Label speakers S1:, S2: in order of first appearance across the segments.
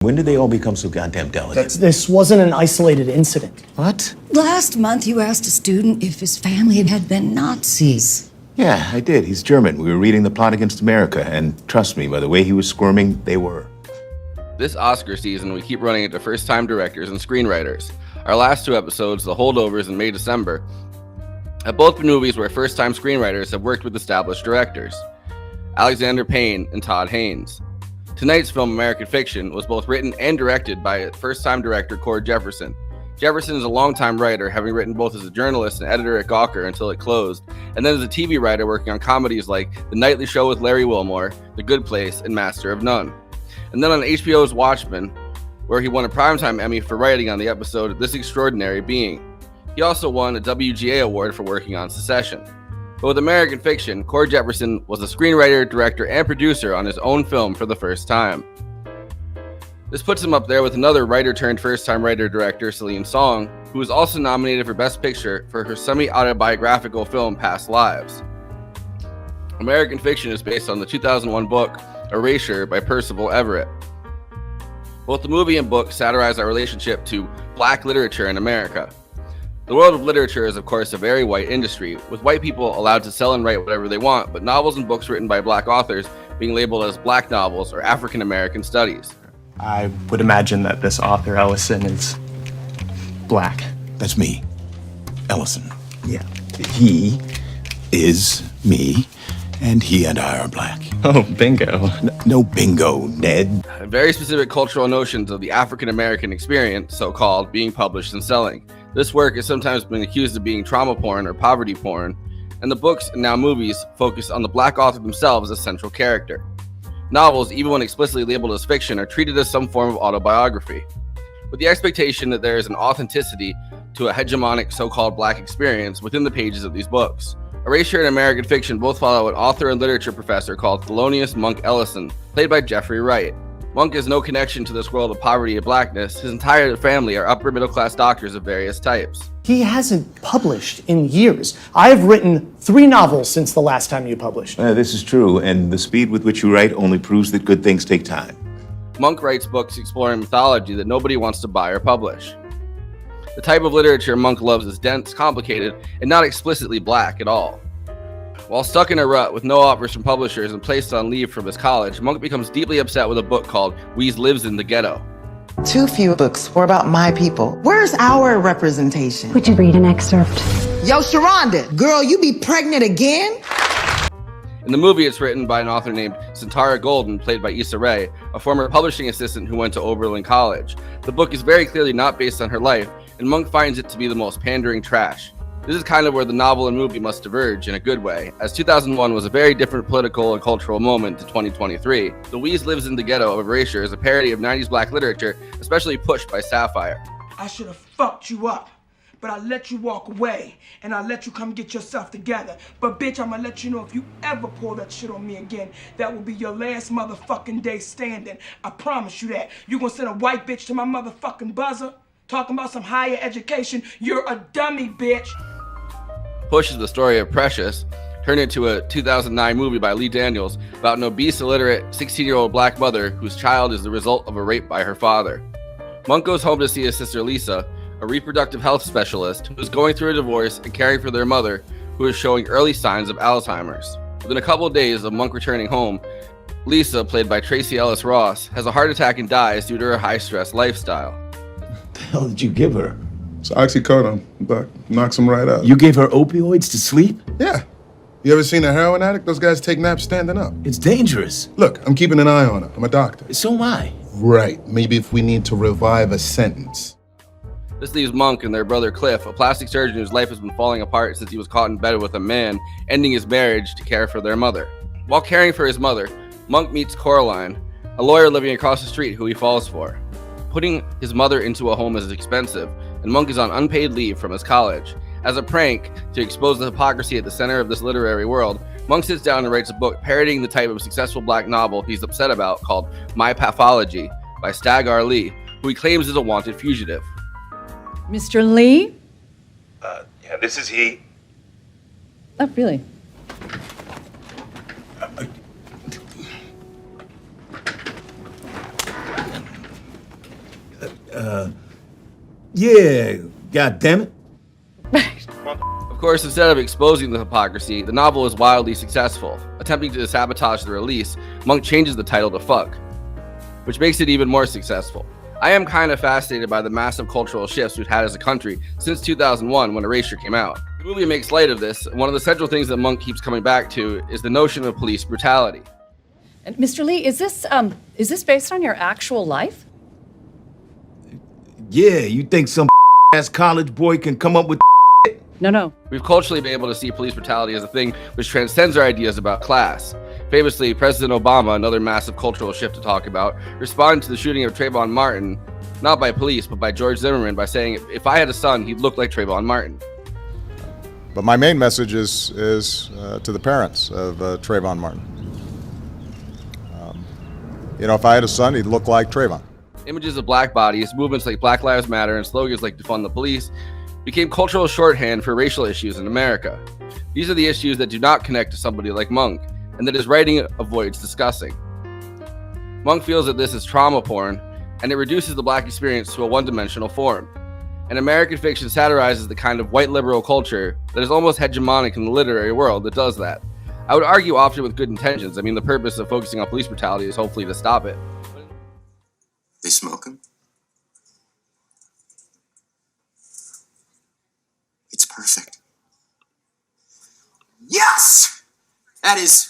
S1: When did they all become so goddamn delicate?
S2: This wasn't an isolated incident.
S1: What?
S3: Last month, you asked a student if his family had been Nazis.
S1: Yeah, I did. He's German. We were reading The Plot Against America, and trust me, by the way he was squirming, they were.
S4: This Oscar season, we keep running into first-time directors and screenwriters. Our last two episodes, The Holdovers in May-December, have both been movies where first-time screenwriters have worked with established directors, Alexander Payne and Todd Haynes. Tonight's film, American Fiction, was both written and directed by first-time director Cord Jefferson. Jefferson is a longtime writer, having written both as a journalist and editor at Gawker until it closed, and then as a TV writer working on comedies like The Nightly Show with Larry Wilmore, The Good Place, and Master of None. And then on HBO's Watchmen, where he won a Primetime Emmy for writing on the episode This Extraordinary Being. He also won a WGA award for working on Secession. But with American Fiction, Cord Jefferson was a screenwriter, director, and producer on his own film for the first time. This puts him up there with another writer-turned-first-time writer-director, Celine Song, who was also nominated for Best Picture for her semi-autobiographical film Past Lives. American Fiction is based on the 2001 book Erasure by Percival Everett. Both the movie and book satirize our relationship to black literature in America. The world of literature is, of course, a very white industry, with white people allowed to sell and write whatever they want, but novels and books written by black authors being labeled as black novels or African American studies.
S2: I would imagine that this author, Ellison, is black.
S1: That's me, Ellison.
S2: Yeah.
S1: He is me, and he and I are black.
S2: Oh, bingo.
S1: No bingo, Ned.
S4: Very specific cultural notions of the African American experience, so-called, being published and selling. This work has sometimes been accused of being trauma porn or poverty porn, and the books and now movies focus on the black author themselves as central character. Novels, even when explicitly labeled as fiction, are treated as some form of autobiography, with the expectation that there is an authenticity to a hegemonic so-called black experience within the pages of these books. Erasure and American Fiction both follow an author and literature professor called Thelonious Monk Ellison, played by Jeffrey Wright. Monk has no connection to this world of poverty and blackness. His entire family are upper middle class doctors of various types.
S2: He hasn't published in years. I've written 3 novels since the last time you published.
S1: This is true, and the speed with which you write only proves that good things take time.
S4: Monk writes books exploring mythology that nobody wants to buy or publish. The type of literature Monk loves is dense, complicated, and not explicitly black at all. While stuck in a rut with no offers from publishers and placed on leave from his college, Monk becomes deeply upset with a book called Weeze Lives in the Ghetto.
S5: Too few books were about my people. Where's our representation?
S6: Would you read an excerpt?
S5: Yo, Sharonda, girl, you be pregnant again?
S4: In the movie, it's written by an author named Santara Golden, played by Issa Rae, a former publishing assistant who went to Oberlin College. The book is very clearly not based on her life, and Monk finds it to be the most pandering trash. This is kind of where the novel and movie must diverge in a good way, as 2001 was a very different political and cultural moment to 2023. The Weeze Lives in the Ghetto of Erasure is a parody of 90s black literature, especially pushed by Sapphire.
S7: I should have fucked you up, but I let you walk away, and I let you come get yourself together. But bitch, I'ma let you know if you ever pull that shit on me again, that will be your last motherfucking day standing. I promise you that. You gonna send a white bitch to my motherfucking buzzer? Talking about some higher education? You're a dummy, bitch.
S4: Push is the story of Precious, turned into a 2009 movie by Lee Daniels about an obese, illiterate 16-year-old black mother whose child is the result of a rape by her father. Monk goes home to see his sister Lisa, a reproductive health specialist who is going through a divorce and caring for their mother, who is showing early signs of Alzheimer's. Within a couple of days of Monk returning home, Lisa, played by Tracy Ellis Ross, has a heart attack and dies due to her high-stress lifestyle.
S1: What the hell did you give her?
S8: It's oxycodone, but knocks them right out.
S1: You gave her opioids to sleep?
S8: Yeah. You ever seen a heroin addict? Those guys take naps standing up.
S1: It's dangerous.
S8: Look, I'm keeping an eye on her. I'm a doctor.
S1: So am I.
S8: Right. Maybe if we need to revive a sentence.
S4: This leaves Monk and their brother Cliff, a plastic surgeon whose life has been falling apart since he was caught in bed with a man, ending his marriage to care for their mother. While caring for his mother, Monk meets Coraline, a lawyer living across the street who he falls for. Putting his mother into a home is expensive, and Monk is on unpaid leave from his college. As a prank to expose the hypocrisy at the center of this literary world, Monk sits down and writes a book parodying the type of successful black novel he's upset about called My Pathology by Stag R. Lee, who he claims is a wanted fugitive.
S6: Mr. Lee?
S1: Yeah, this is he.
S6: Oh, really?
S1: Yeah, god damn it.
S4: Of course, instead of exposing the hypocrisy, the novel is wildly successful. Attempting to sabotage the release, Monk changes the title to Fuck, which makes it even more successful. I am kind of fascinated by the massive cultural shifts we've had as a country since 2001 when Erasure came out. The movie makes light of this, and one of the central things that Monk keeps coming back to is the notion of police brutality.
S6: And Mr. Lee, is this based on your actual life?
S1: Yeah, you think some ass college boy can come up with
S6: No.
S4: We've culturally been able to see police brutality as a thing which transcends our ideas about class. Famously, President Obama, another massive cultural shift to talk about, responded to the shooting of Trayvon Martin, not by police, but by George Zimmerman, by saying, if I had a son, he'd look like Trayvon Martin.
S9: But my main message is to the parents of Trayvon Martin. If I had a son, he'd look like Trayvon.
S4: Images of black bodies, movements like Black Lives Matter, and slogans like defund the police became cultural shorthand for racial issues in America. These are the issues that do not connect to somebody like Monk, and that his writing avoids discussing. Monk feels that this is trauma porn, and it reduces the black experience to a one-dimensional form. And American fiction satirizes the kind of white liberal culture that is almost hegemonic in the literary world that does that. I would argue often with good intentions. I mean, the purpose of focusing on police brutality is hopefully to stop it.
S10: They smoking? It's perfect. Yes! That is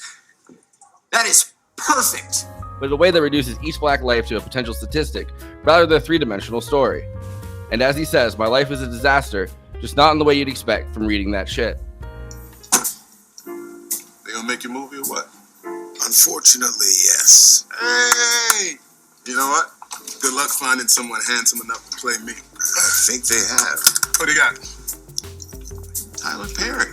S10: perfect.
S4: But in a way that reduces each black life to a potential statistic, rather than a three-dimensional story. And as he says, my life is a disaster, just not in the way you'd expect from reading that shit.
S8: They gonna make your movie or what?
S10: Unfortunately, yes.
S8: Hey! You know what? Good luck finding someone handsome enough to play me.
S10: I think they have.
S8: What do you got?
S10: Tyler Perry.